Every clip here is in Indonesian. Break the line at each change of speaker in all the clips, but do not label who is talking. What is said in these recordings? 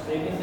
Jadi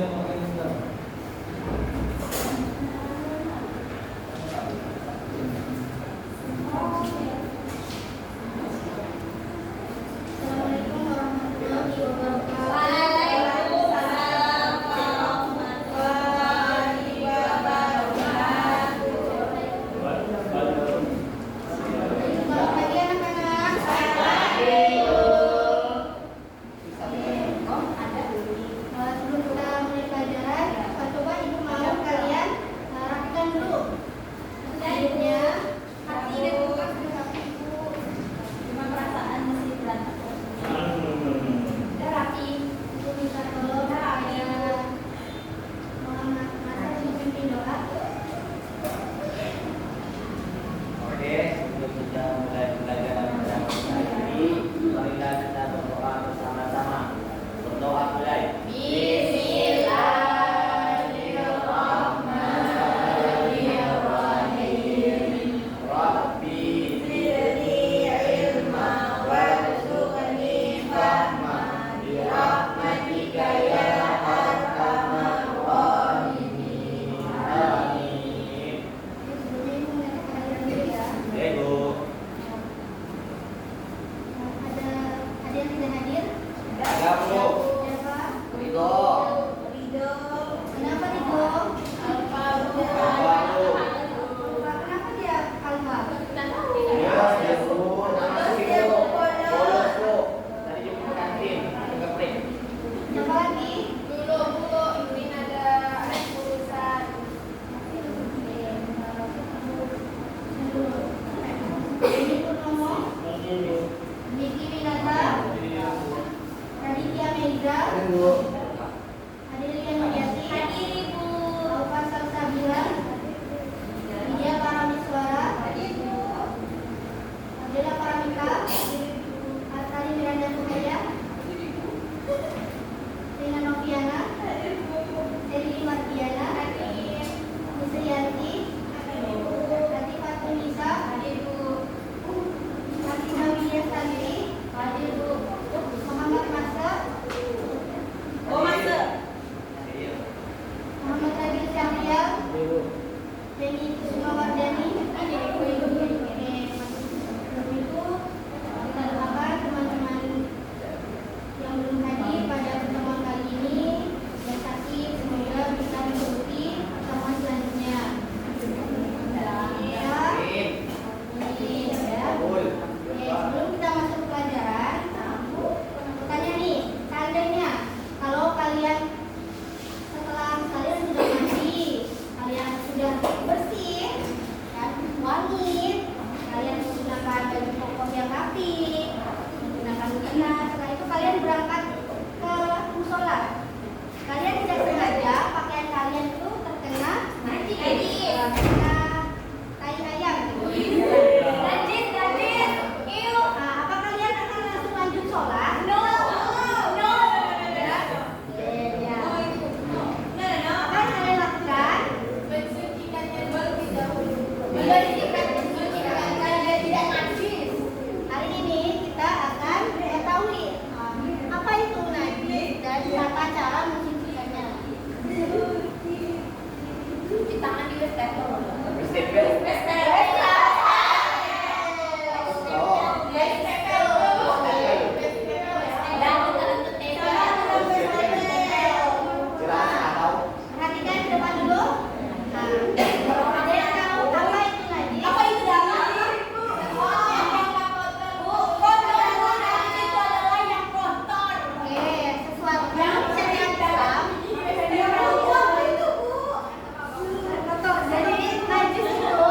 najis itu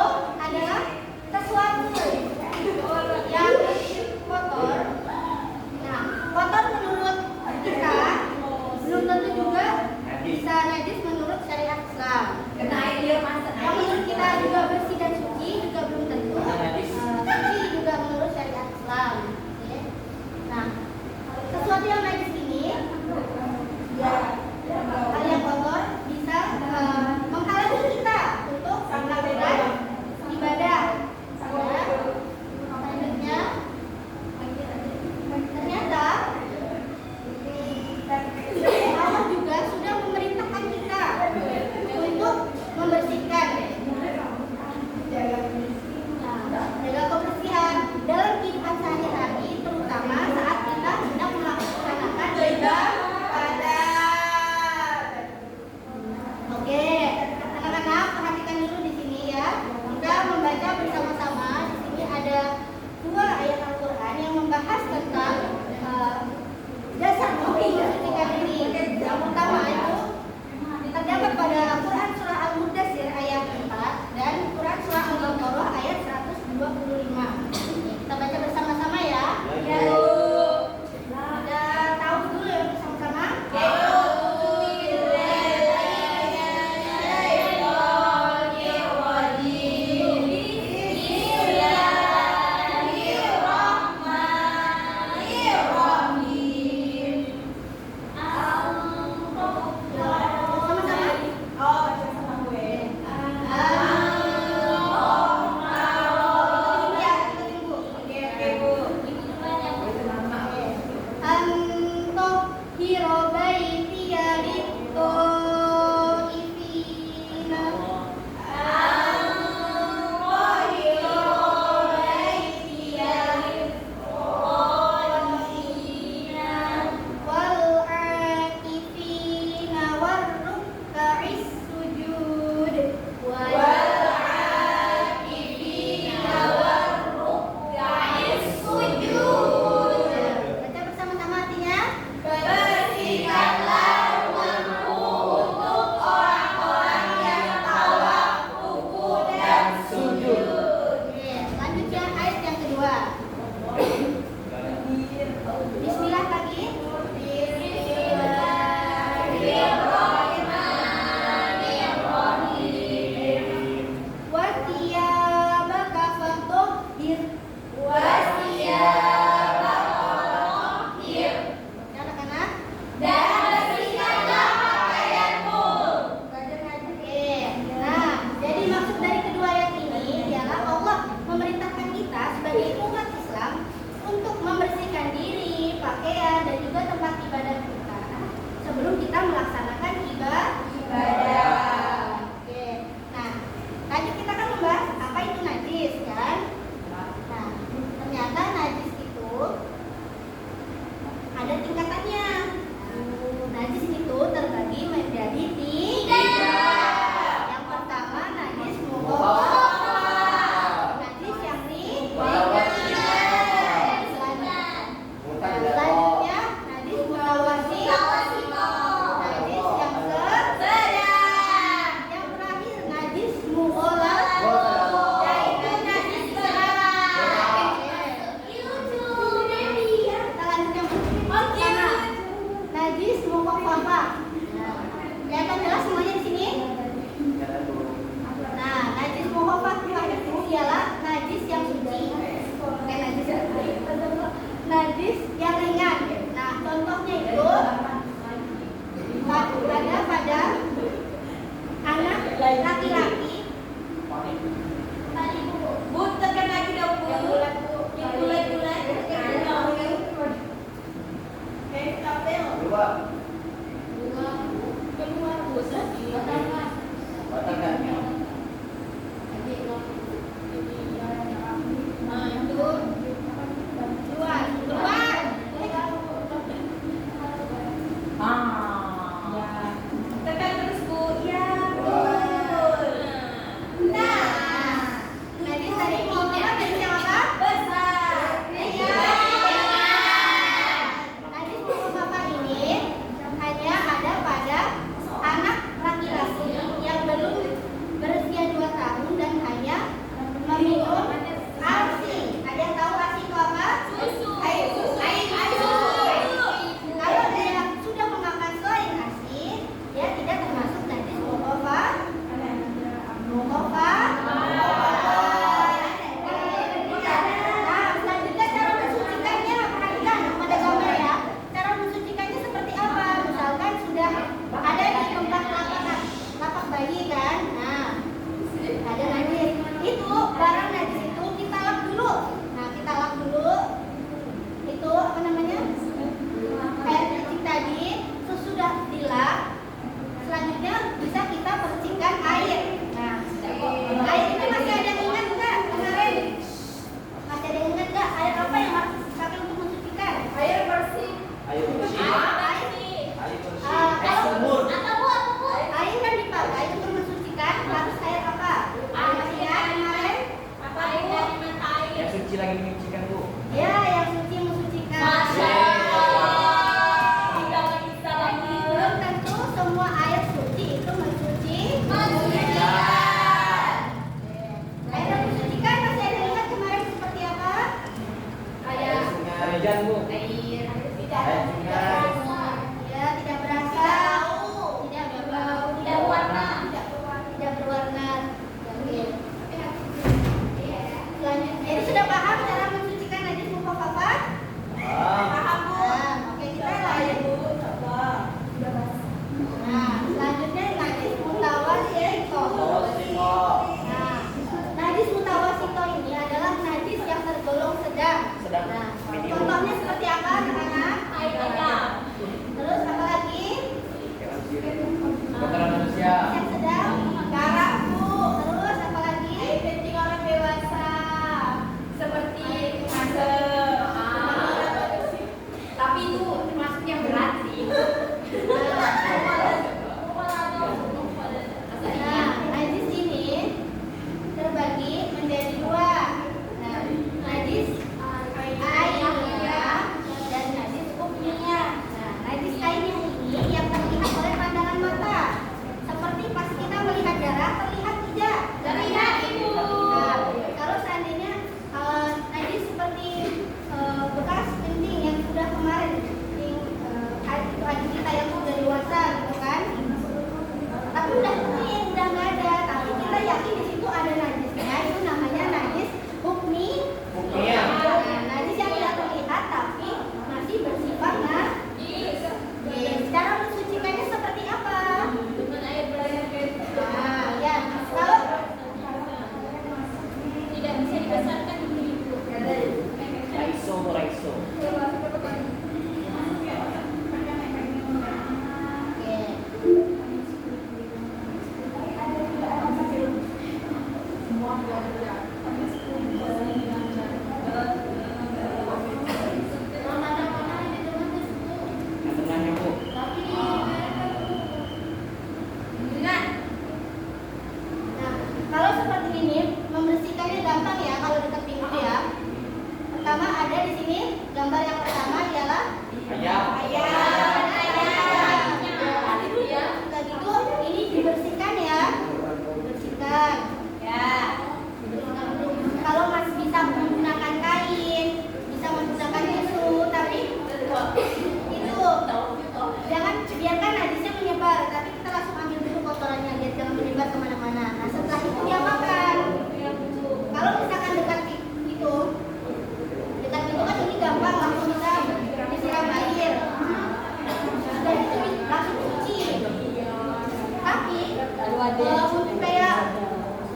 Untuk kayak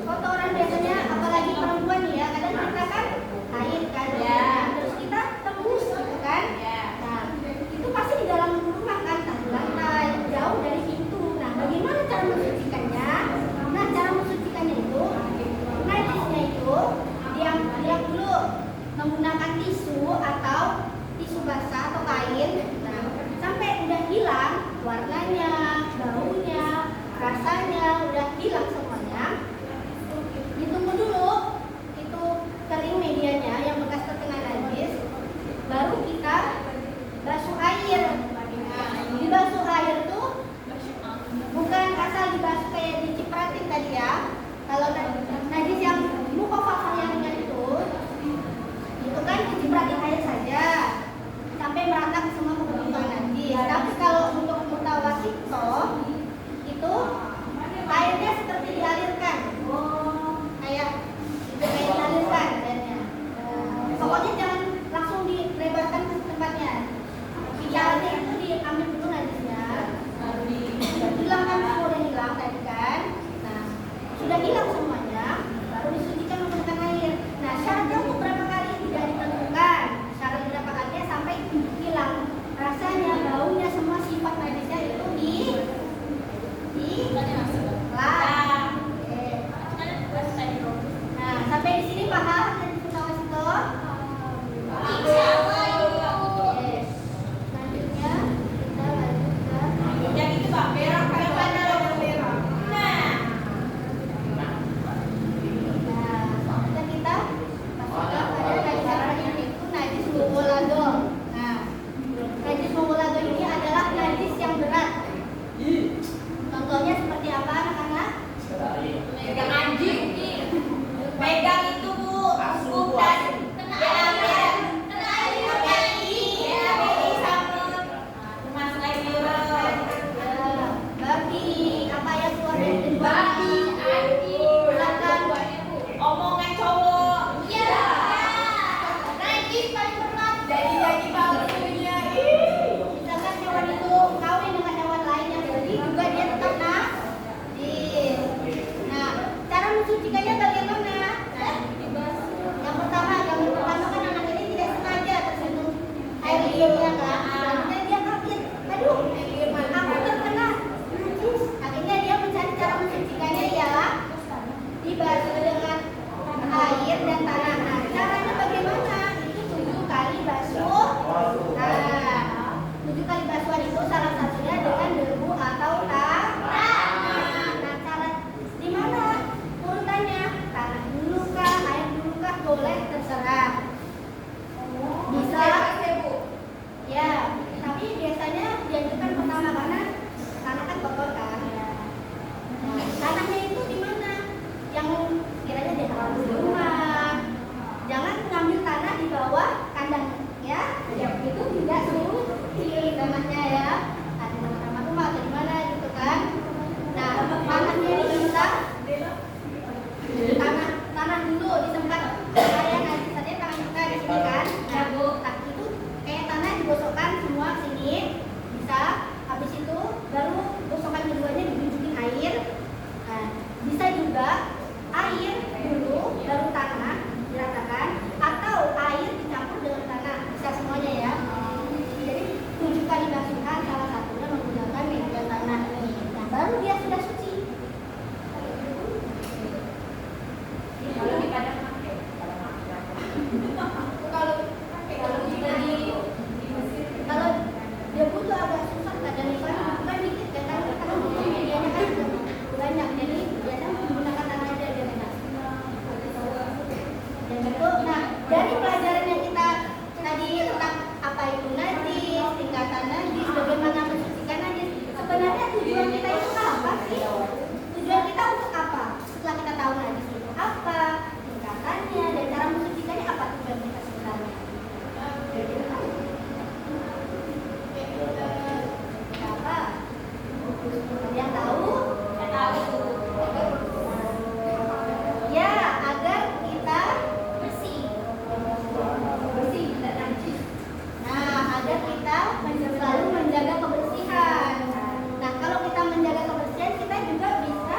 kotoran biasanya, apalagi perempuan ya, kadang kita kan haid kan, terus kita tembus gitu kan. Nah, itu pasti di dalam rumah kan, tak di lantai, jauh dari pintu. Nah, bagaimana cara mensucikannya? Nah, cara mensucikannya itu, najisnya itu dia dulu menggunakan tisu atau tisu basah atau kain. Nah, sampai udah hilang warnanya, baunya, rasanya udah hilang semuanya. Ditunggu dulu itu kering medianya yang bekas terkena najis, baru kita basuh air. Nah, dibasuh air tuh bukan asal dibasuh kayak dicipratin tadi ya. Kalau najis yang mukofafah yang itu kan dicipratin air saja sampai merata ke semua kebutuhan najis. Tapi kalau untuk mutawasito itu airnya seperti dialirkan, kayak dialirkan airnya. Pokoknya jangan langsung dilebarkan ke tempatnya. Jalannya itu diambil dulu najisnya, hilangkan semua yang hilang tadi kan. Nah, sudah hilang semuanya, baru disucikan menggunakan air. Nah, syaratnya untuk berapa kali tidak ditentukan. Syarat berapa kalinya sampai hilang rasanya, baunya, semua sifat najisnya itu Nah, sampai di sini paham dari mutawasito? Selanjutnya kita lanjut ke
yang itu Pak, merah kayak mana logo merah.
kita masukkan pada najis selanjutnya itu najis mughalladho. Nah, najis mughalladho ini adalah najis yang berat. Contohnya seperti apa anak-anak?
Pegang anjing. Pegang itu Bu, bukan kena air. Kena air sama masuk air minum.
Babi, apa yang keluar dari babi? Silakan.
Omongan cowok.
Iya. Najis paling berat.
Jadi palsunya.
Misalkan hewan itu kawin dengan hewan lain yang jadi juga dia tetap najis. Nah, cara mensucikannya bagaimana? Yang pertama kan anak ini tidak sengaja tersentuh air liurnya kan. Akhirnya dia kaget, aduh, aku terkena najis. Akhirnya dia mencari cara mensucikannya ialah dibasuh dengan air dan tanah. Nah, caranya bagaimana? Itu 7 kali basuh. Nah, 7 kali basuhan itu salah satunya dengan debu atau tanah. Nah, cara di mana urutannya? Tanah dulu kah, air dulu kah? Boleh, terserah. Bisa. Ya, tapi biasanya dianjurkan pertama karena tanah kan kotor kan. Nah, tanahnya itu di mana? Yang kiranya di halaman rumah. Jangan ngambil tanah di bawah kandang ya. Itu tidak suci tanahnya ya. Ada nama rumah atau di mana gitu kan. Nah, tanahnya ini kita tanah dulu disempat kayak najis saja tangan kita di sini kan. Nah, itu kayak tanah digosokkan semua sini bisa. Habis itu baru gosokan keduanya digunjungin air. Nah, bisa juga air dulu baru tanah diratakan atau air dicampur dengan tanah, bisa semuanya ya. Jadi 7 kali basuhan salah satunya menggunakan media tanah ini. Nah, baru dia sudah suci.
Kalau di Padang pakai. Kalau kita di Mesir,
Kalau dia butuh agak susah kadang bukan dikit ya, karena kita kan medianya kan banyak, jadi biasanya menggunakan tanah aja dia enak. Dan itu, nah dari pelajaran yang kita tadi tentang apa itu najis, tingkatan najis, bagaimana mensucikan najis, sebenarnya tujuan kita itu apa sih? Tujuan kita untuk apa? Setelah kita tahu najis itu apa, tingkatannya, dan cara mensucikannya, apa tujuan kita sebenarnya? Apa? Yang tahu? Ya, agar kita bersih, tidak najis. Nah, agar kita selalu menjaga kebersihan. Nah, kalau kita menjaga kebersihan, kita juga bisa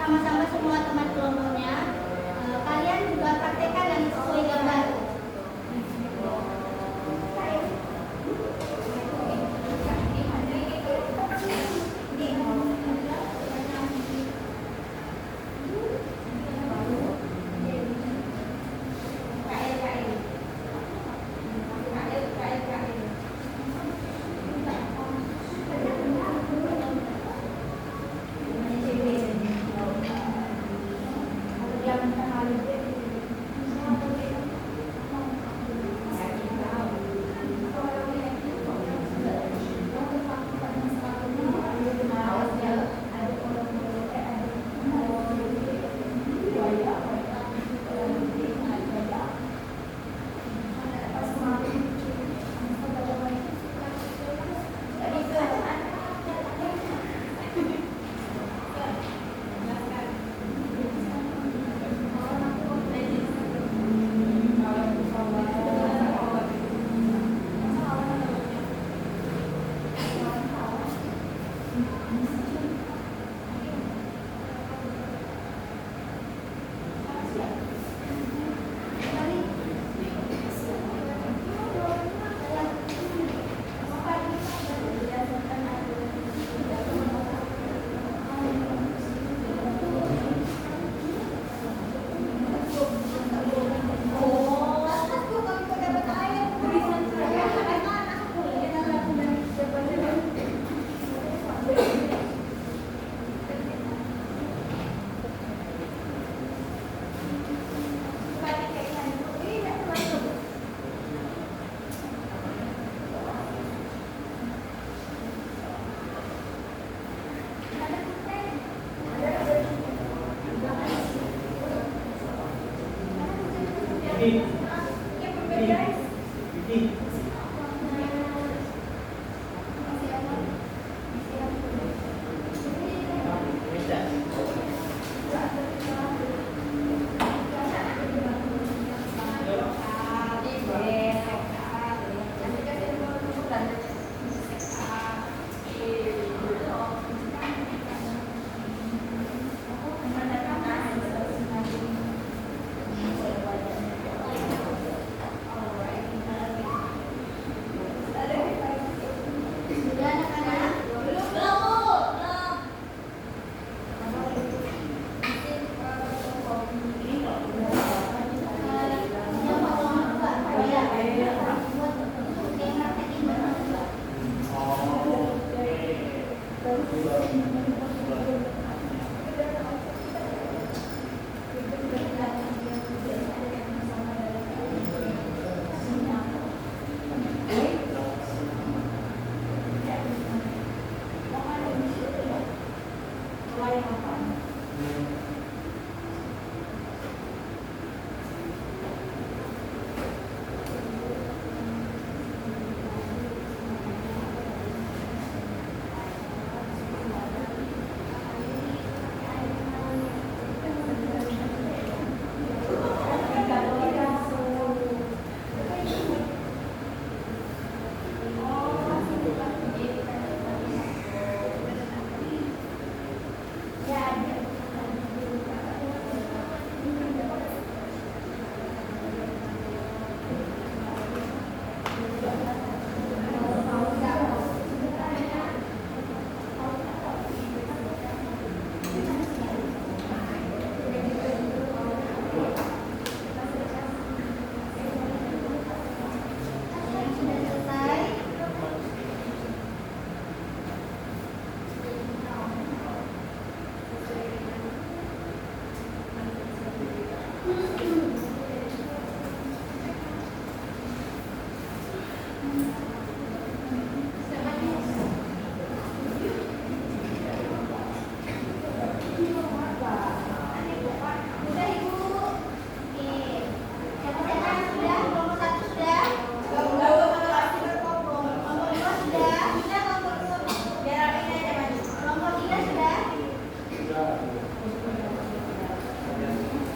sama-sama semua teman kelompoknya. Kalian juga praktekkan yang sesuai gambar.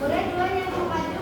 Boleh dua yang mau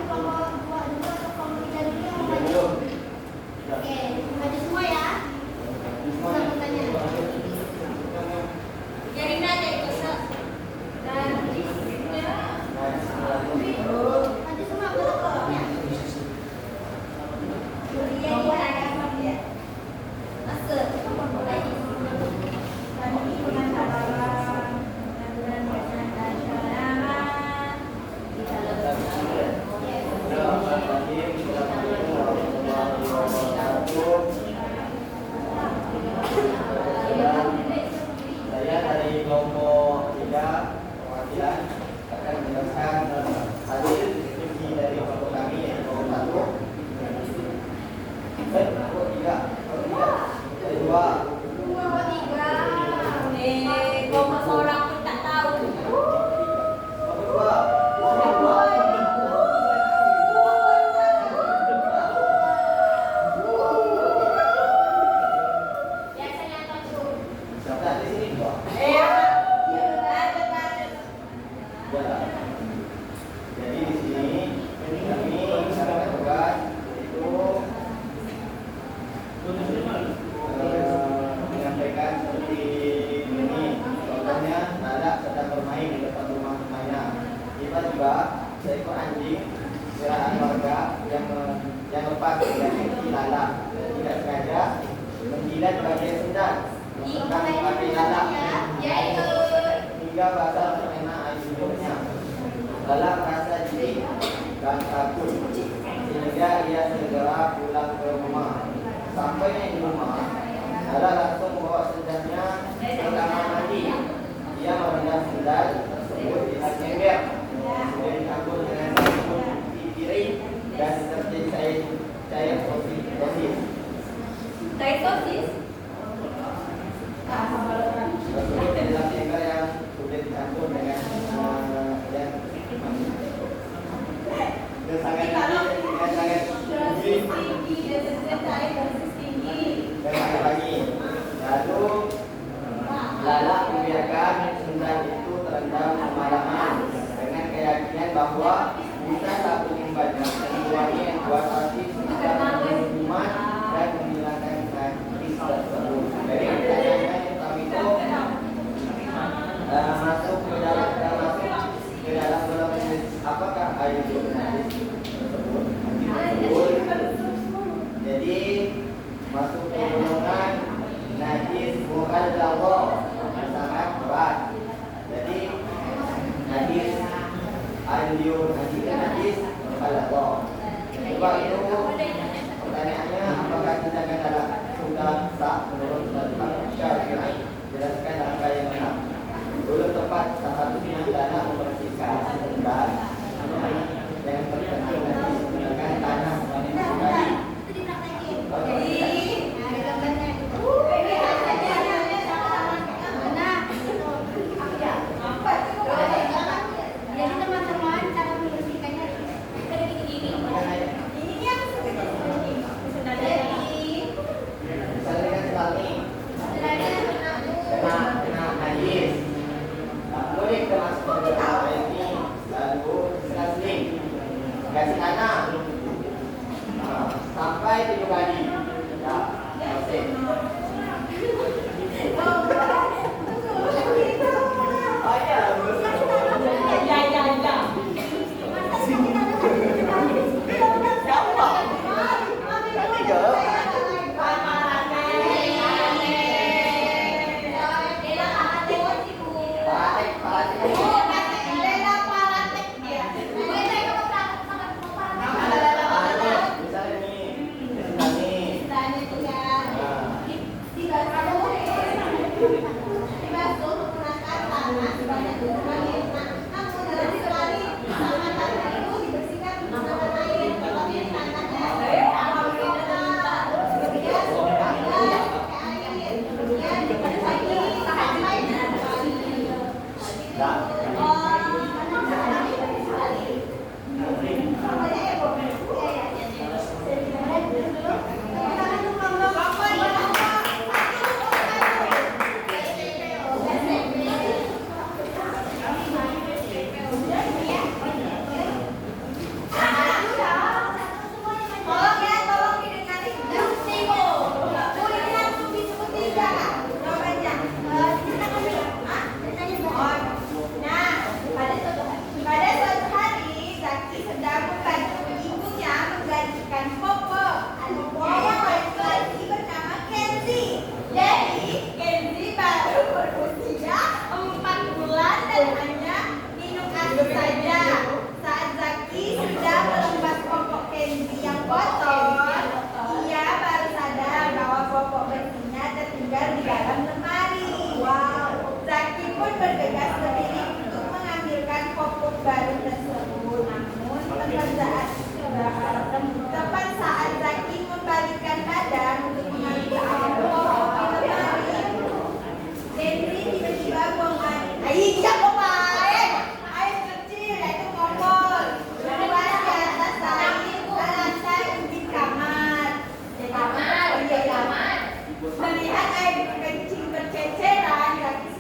dalam. Jadi di sini kami akan tugas itu menyampaikan seperti ini. Contohnya Nala sedang bermain di depan rumah mainan. Tiba-tiba seekor anjing peliharaan warga yang lepas dari Nala tidak sengaja menjilat bagian sendal menggunakan kaki Nala hingga basah terkena air minumnya. Nala merasa jijik dan takut sehingga ia segera pulang ke rumah. Sampainya di rumah, Nala langsung membawa sendalnya ke kamar mandi. Ia merendam sendal tersebut di air ember, kemudian dicampur dengan sabun piring dan deterjen cair sosis.
Cair sosis?
Tersebut di dalam ember yang sudah dicampur dengan sangat
tinggi, deterjen cair dosis tinggi.
dan sangat lagi. Lalu Lala membiarkan sendal itu terendam semalaman dengan keyakinan bahwa bisa sabun yang banyak dan wangi yang kuat pasti bisa menghilangkan dan menghilangkan najis tersebut. Jadi pertanyaannya yang pertama itu masuk ke dalam apakah air itu najis tersebut? Jadi masuk ke golongan najis mukhalladhah sangat berat. Jadi najis andiur najis mukhalladhah. Sebab itu pertanyaannya apakah tindakan dalam sudah sah menurut syariat? Jelaskan apa yang benar. Belum tepat seharusnya dalam membersihkan sendal yang terkena najis menggunakan tanah sekali.
Jadi teman-teman cara membersihkannya
kena najis, boleh kita masuk ke dalam air ini, lalu seling kasih tanah sampai 7 kali. Ya, selesai. Oh ya,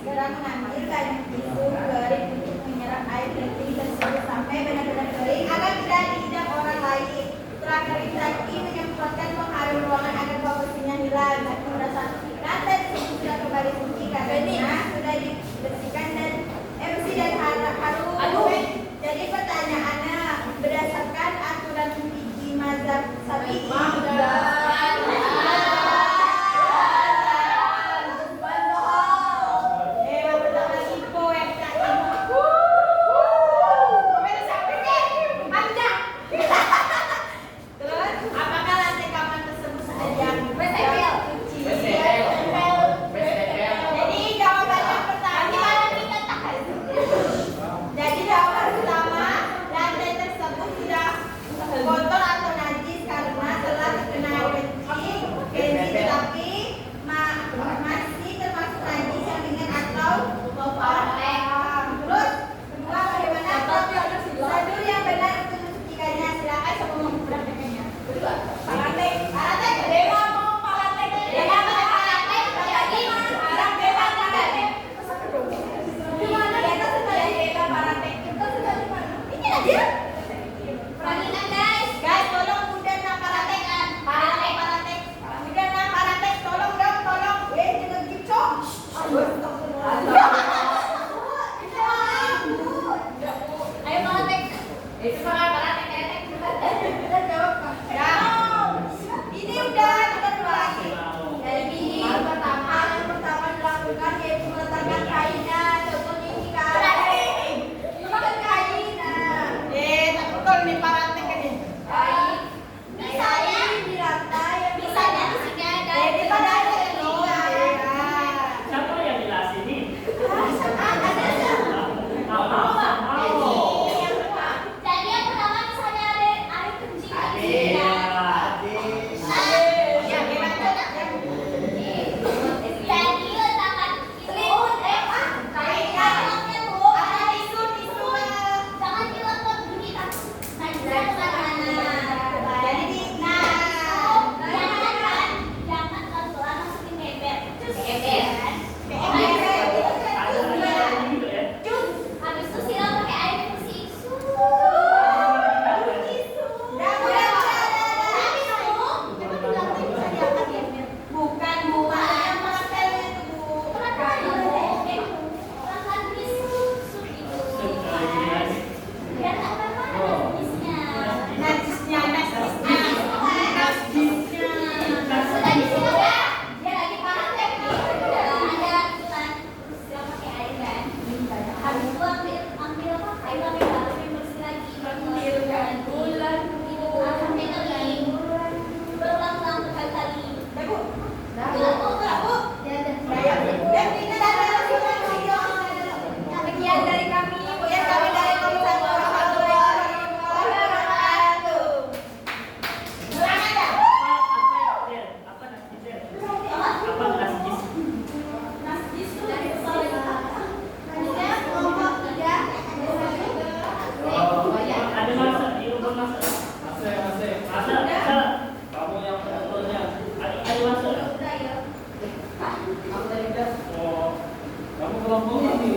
segera mengambil kain tisu kering untuk menyerap air genting tersebut sampai benar-benar kering agar tidak diinjak orang lain. Setelah kering lagi menyemprotkan pengharum ruangan agar bau bersihnya hilang. Jika merasa lantai tersebut sudah kembali suci karena sudah dibersihkan dan bersih dan harum. Jadi pertanyaannya berdasarkan aturan fikih mazhab Syafi'i. Kotor atau najis karena telah terkena kencing, tapi masih termasuk najis yang ringan atau parah. Terus kedua bagaimana prosedur yang benar untuk mensucikannya? Silakan siapa mau mempraktekannya. Kedua, paratek, dewa mau paratek, dewa mau paratek, jadi orang dewa paratek. Gimana kita sedang dewa paratek? Kita sedang di mana? Ini aja. Peralihan guys, tolong udah nak paratek. Udah nak paratek, tolong. Jangan gitu. Ayo paratek. Itu paratek. Ini udah kita dua lagi. Jadi yang pertama dilakukan yaitu meletakkan kainnya. Contohnya ini kan. Meletakkan kain. Tak betul nih paratek ini. Misalnya di lantai, misalnya di sini ada. Di pada ada
Siapa yang jelasin ini?
Jadi yang pertama misalnya ada air kencing. Jadi letakkan selimut kainnya tuh ada tisu. Jangan diletak gini tak. Jangan pelan-pelan masukin ember. Habis itu siram pakai air bersih. Bukan yang pastel itu bu. Pelan-pelan bisu gitu. Biar apa-apa najisnya. Sudah disiram ya? Dia lagi paratek nih. Ada aturan siram pakai air kan. Habis itu ambil apa? Air baru yang bersih lagi. Ambil kan. Bulan itu sampai kering. Berulang-ulang berkali-kali. Sekian dari kami. Dari Komisaris Warahmatullahi Wabarakatuh.
Apa nasjis?
Nasjis itu dari Nasjisnya kelompok 3.
Ada masa, ilmu masa. Masa. Kamu yang penentunya. Ada masa. Oh, kamu kelompok kami.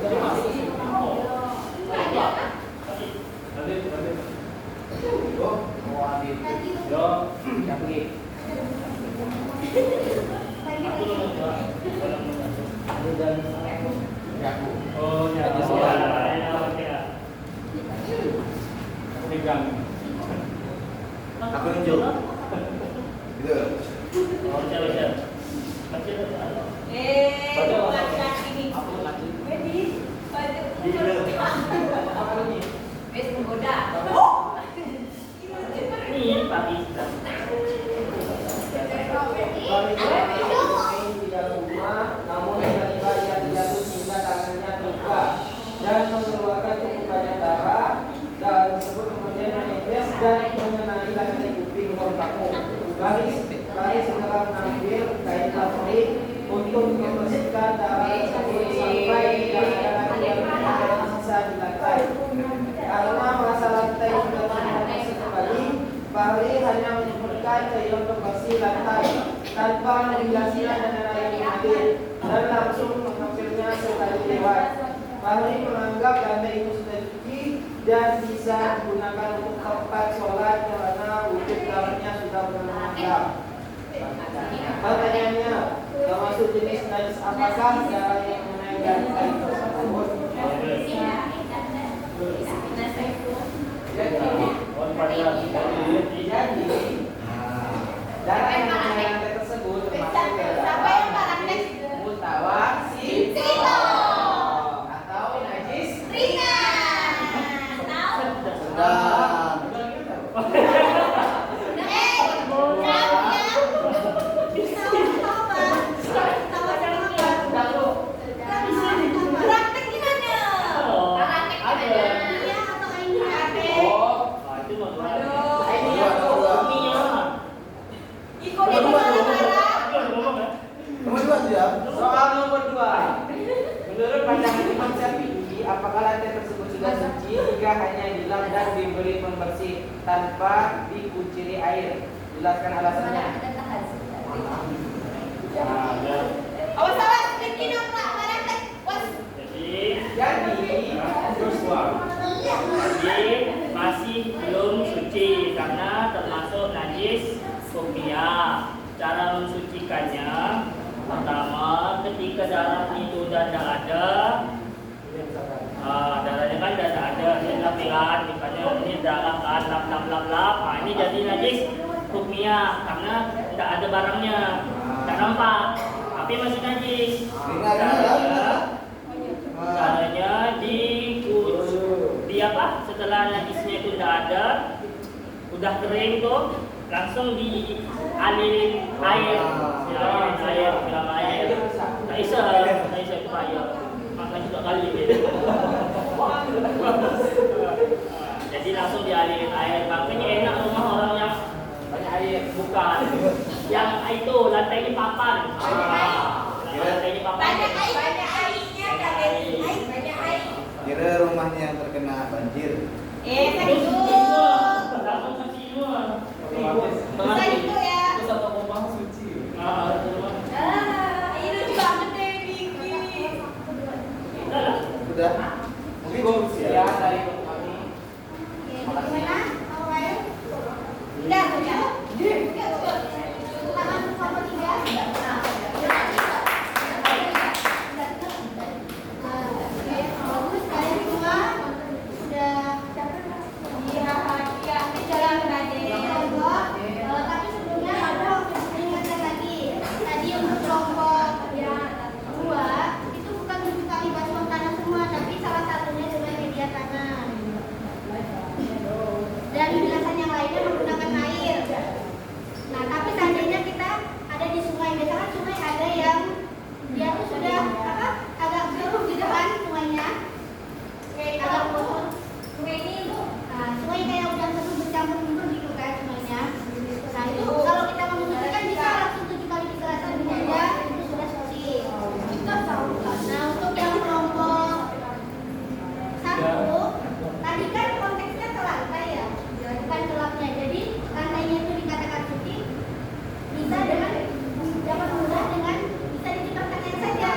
Dari mas. Yang pergi. Oh, ya.
Aku nunjuk. Gitu.
Oh, jalan.
laki-laki nih. Jadi,
Apa lagi?
wes menggoda.
Ini pagi.
Main di dalam rumah, namun tiba-tiba ia jatuh sehingga tangannya terluka dan mengeluarkan cukup banyak darah. Dan tersebut kemudian menetes dan mengenai lantai kuping kontakmu. Baris segera mengambil kain plastik untuk membersihkan darah tersebut sampai tidak ada lagi yang tersisa di lantai. Karena masa lantai sudah tidak bersih kembali, Fahri hanya menyebutkan cairan pembersih lantai tanpa menjelaskan dan lain mengalir dan langsung mengambilnya sebelumnya sekali lewat. Fahri menganggap lantai itu sudah suci dan bisa digunakan untuk tempat sholat karena wujud dalamnya sudah mengendap. Pertanyaannya, termasuk jenis najis apakah darah yang mengenai air tersebut? Jadi, darah yang mengenai lantai tersebut termasuk darah mutawasit atau najis sedang. Soal nomor 2. Menurut pandangan Imam Syafi'i, apakah lantai tersebut sudah suci jika hanya dilap dan diberi pembersih tanpa dikuciri air? Jelaskan alasannya.
Jadi masih belum suci karena termasuk najis hukumnya. Cara mensucikannya, pertama ketika darah itu sudah tidak ada, darahnya kan sudah ada, ini lapiran, misalnya ini darah kan lap, ini jadi najis hukumnya karena tidak ada barangnya, tidak nampak, tapi masih najis. Caranya di apa? Setelah najisnya itu tidak ada, udah kering tuh, langsung dialirin air, bilang air. Tak bisa itu payah. Makan juga kali. Jadi langsung dialirin air. Makanya enak rumah orang yang banyak air, bukan yang itu lantai ini papan. Lantai ini papan.
Banyak airnya, banyak air.
Kira rumahnya yang terkena banjir.
Tadi itu.
Langsung cuci semua.
Tadi itu ya.
Terus apa rumah suci?
Ini juga gede dikit.
Sudah. Mungkin ya dari kami.
Gimana? Mau air? Udah, ya. Tangan nomor 3. Bagus, kalian semua sudah jalan tapi sebelumnya ada ingatkan lagi. Tadi untuk kelompok 2 itu bukan 7 kali basuh tanah semua, tapi salah satunya dengan media tanah. Dan penjelasan yang lainnya menggunakan air. Nah, tapi seandainya kita ada di sungai, misalkan sungai ada yang dia tuh sudah agak keruh gitu kan sungainya, agak kotor. Sungai ini itu, sungai kayak udah keruh bercampur gitu kan sungainya. Nah itu kalau kita mau mensucikan bisa langsung 7 kali diserasan aja, itu sudah suci. Nah untuk yang kelompok 1, tadi kan konteksnya ke lantai ya, bukan ke lapnya. Jadi lantainya itu dikatakan suci bisa dengan dapat mudah dengan bisa dicipratan air saja.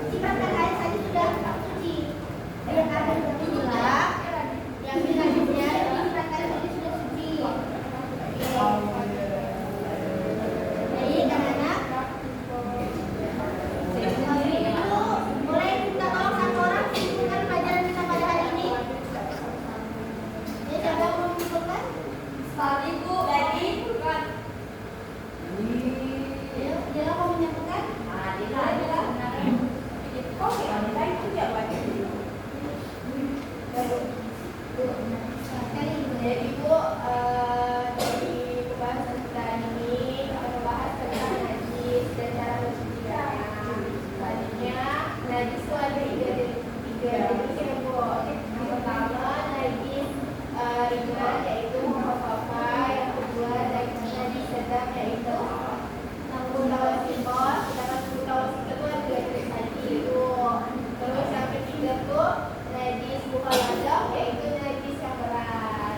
Cipratan air saja sudah suci. Yang ada di dilap, yang di najisnya dicipratan saja sudah suci. Jadi anak-anak itu boleh minta tolong satu orang menyimpulkan pelajaran kita pada hari ini. Ya, siapa yang mau menyimpulkan? Sekali Bu, jadi bukan. Dia mau menyimpulkan? Dia. Oke, itu ya Pak. Jadi Bu, dari pembahasan kita ini akan membahas tentang najis dan cara mensucikannya. Selanjutnya, najis itu ada tiga jenis ya Bu. Yang pertama najis ringan yaitu homofoba, yang kedua najis sedang yaitu mutawasikot, sedangkan mutawasikot itu ada 2 jenis tadi itu. Terus yang ketiga tuh najis mukhaladhah yaitu najis yang berat.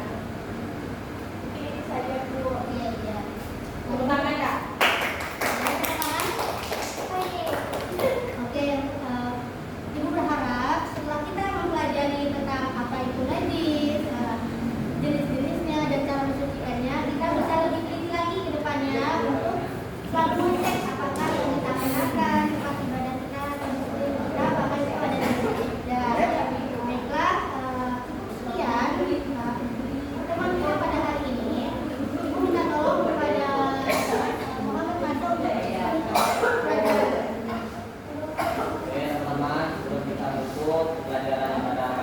Mungkin itu saja Bu. Iya. Tepuk tangan Kak. Oke.
kita tutup pelajaran pada